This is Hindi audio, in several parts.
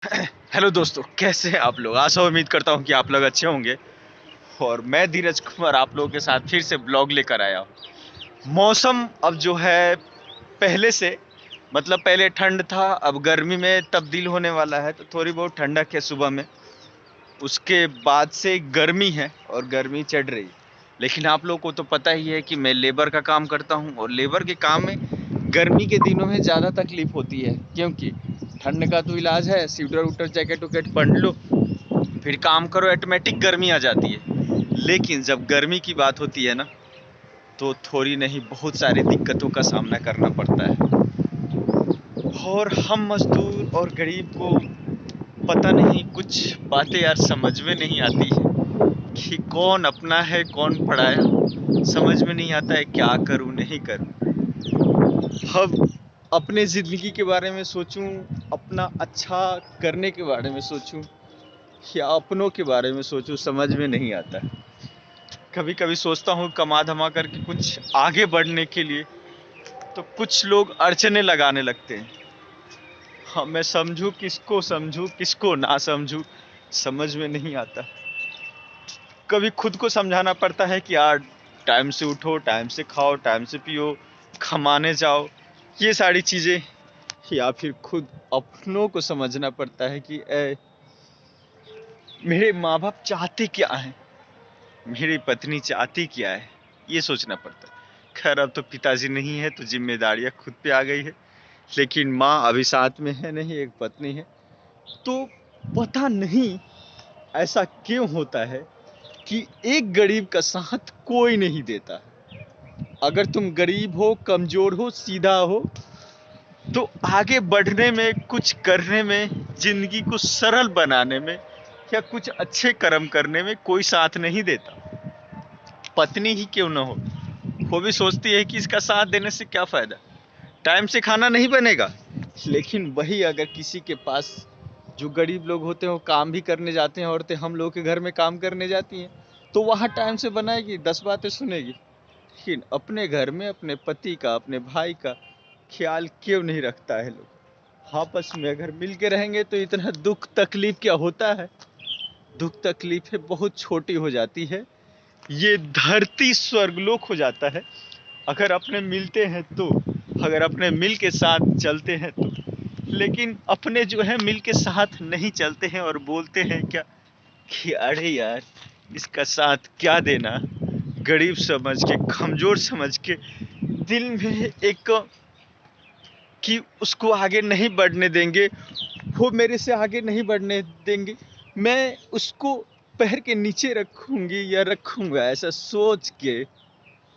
हेलो दोस्तों, कैसे हैं आप लोग। आशा उम्मीद करता हूं कि आप लोग अच्छे होंगे। और मैं धीरज कुमार आप लोगों के साथ फिर से ब्लॉग लेकर आया हूं। मौसम अब जो है पहले से मतलब पहले ठंड था, अब गर्मी में तब्दील होने वाला है। तो थोड़ी बहुत ठंडक है सुबह में, उसके बाद से गर्मी है और गर्मी चढ़ रही है। लेकिन आप लोगों को तो पता ही है कि मैं लेबर का काम करता हूं और लेबर के काम में गर्मी के दिनों में ज़्यादा तकलीफ होती है, क्योंकि ठंड का तो इलाज है, स्वेटर उटर जैकेट वैकेट पहन लो, फिर काम करो, ऑटोमेटिक गर्मी आ जाती है। लेकिन जब गर्मी की बात होती है ना, तो थोड़ी नहीं बहुत सारी दिक्कतों का सामना करना पड़ता है। और हम मजदूर और गरीब को पता नहीं, कुछ बातें यार समझ में नहीं आती है कि कौन अपना है कौन पराया। समझ में नहीं आता है क्या करूं नहीं करूं। अब अपने ज़िंदगी के बारे में सोचूं, अपना अच्छा करने के बारे में सोचूं या अपनों के बारे में सोचूं, समझ में नहीं आता है। कभी कभी सोचता हूँ कमा धमा करके कुछ आगे बढ़ने के लिए, तो कुछ लोग अड़चने लगाने लगते हैं। हाँ, मैं समझूं किसको ना समझूं, समझ में नहीं आता। कभी खुद को समझाना पड़ता है कि यार टाइम से उठो, टाइम से खाओ, टाइम से पियो, कमाने जाओ, ये सारी चीज़ें। या फिर खुद अपनों को समझना पड़ता है कि मेरे माँ बाप चाहते क्या हैं, मेरी पत्नी चाहती क्या है, ये सोचना पड़ता है। खैर अब तो पिताजी नहीं है तो जिम्मेदारियां खुद पे आ गई है। लेकिन माँ अभी साथ में है नहीं, एक पत्नी है। तो पता नहीं ऐसा क्यों होता है कि एक गरीब का साथ कोई नहीं देता है। अगर तुम गरीब हो, कमजोर हो, सीधा हो, तो आगे बढ़ने में, कुछ करने में, जिंदगी को सरल बनाने में या कुछ अच्छे कर्म करने में कोई साथ नहीं देता। पत्नी ही क्यों ना हो, वो भी सोचती है कि इसका साथ देने से क्या फ़ायदा, टाइम से खाना नहीं बनेगा। लेकिन वही अगर किसी के पास, जो गरीब लोग होते हैं वो काम भी करने जाते हैं, औरतें हम लोग के घर में काम करने जाती हैं, तो वहाँ टाइम से बनाएगी, 10 बातें सुनेगी। लेकिन अपने घर में अपने पति का, अपने भाई का ख्याल क्यों नहीं रखता है लोग। आपस में अगर मिल के रहेंगे तो इतना दुख तकलीफ क्या होता है। दुख तकलीफें बहुत छोटी हो जाती है, ये धरती स्वर्गलोक हो जाता है अगर अपने मिलते हैं तो, अगर अपने मिल के साथ चलते हैं तो। लेकिन अपने जो है मिल के साथ नहीं चलते हैं और बोलते हैं क्या कि अरे यार इसका साथ क्या देना, गरीब समझ के, कमजोर समझ के, दिल में एक कि उसको आगे नहीं बढ़ने देंगे, वो मेरे से आगे नहीं बढ़ने देंगे, मैं उसको पैर के नीचे रखूंगी या रखूंगा, ऐसा सोच के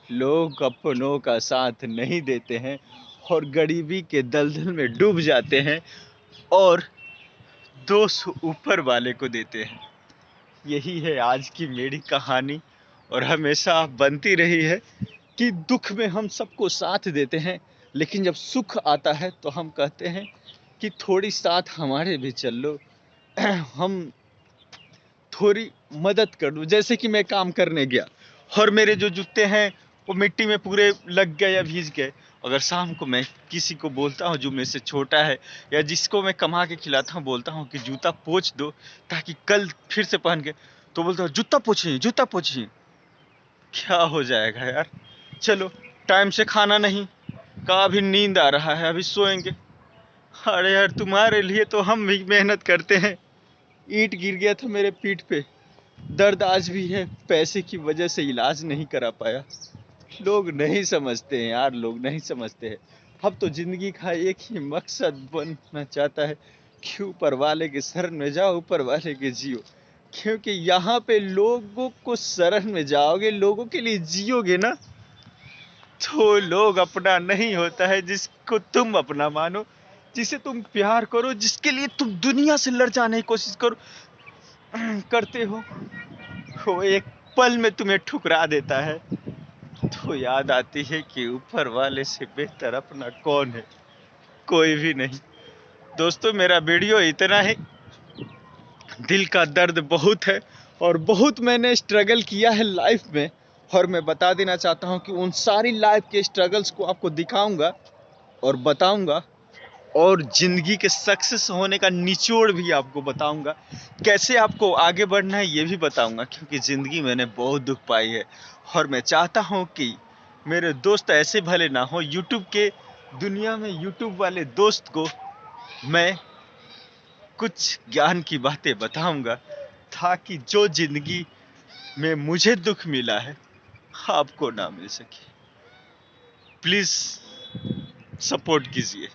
लोग अपनों का साथ नहीं देते हैं और गरीबी के दलदल में डूब जाते हैं और दोष ऊपर वाले को देते हैं। यही है आज की मेरी कहानी और हमेशा बनती रही है कि दुख में हम सबको साथ देते हैं, लेकिन जब सुख आता है तो हम कहते हैं कि थोड़ी साथ हमारे भी चल लो, हम थोड़ी मदद कर दो। जैसे कि मैं काम करने गया और मेरे जो जूते हैं वो मिट्टी में पूरे लग गए या भीज गए। अगर शाम को मैं किसी को बोलता हूँ जो मेरे से छोटा है या जिसको मैं कमा के खिलाता हूँ, बोलता हूँ कि जूता पोंछ दो ताकि कल फिर से पहन के, तो बोलता हूँ जूता पोंछिए, जूता पोंछिए। क्या हो जाएगा यार, चलो टाइम से खाना नहीं, कहा अभी नींद आ रहा है अभी सोएंगे। अरे यार तुम्हारे लिए तो हम भी मेहनत करते हैं। ईंट गिर गया था मेरे पीठ पे, दर्द आज भी है, पैसे की वजह से इलाज नहीं करा पाया। लोग नहीं समझते हैं यार, लोग नहीं समझते हैं। अब तो जिंदगी का एक ही मकसद बनना चाहता है कि ऊपर वाले के शरण में जाओ, ऊपर वाले के जियो। क्योंकि यहाँ पे लोगों को शरण में जाओगे, लोगों के लिए जियोगे ना, तो लोग अपना नहीं होता है जिसको तुम अपना मानो, जिसे तुम प्यार करो, जिसके लिए तुम दुनिया से लड़ जाने की कोशिश करो करते हो, वो एक पल में तुम्हें ठुकरा देता है। तो याद आती है कि ऊपर वाले से बेहतर अपना कौन है, कोई भी नहीं। दोस्तों मेरा वीडियो इतना ही, दिल का दर्द बहुत है और बहुत मैंने स्ट्रगल किया है लाइफ में, और मैं बता देना चाहता हूँ कि उन सारी लाइफ के स्ट्रगल्स को आपको दिखाऊंगा और बताऊंगा और जिंदगी के सक्सेस होने का निचोड़ भी आपको बताऊंगा। कैसे आपको आगे बढ़ना है ये भी बताऊंगा, क्योंकि जिंदगी मैंने बहुत दुख पाई है और मैं चाहता हूं कि मेरे दोस्त ऐसे भले ना हो। यूट्यूब के दुनिया में यूट्यूब वाले दोस्त को मैं कुछ ज्ञान की बातें बताऊंगा, ताकि जो जिंदगी में मुझे दुख मिला है आपको ना मिल सके। प्लीज सपोर्ट कीजिए।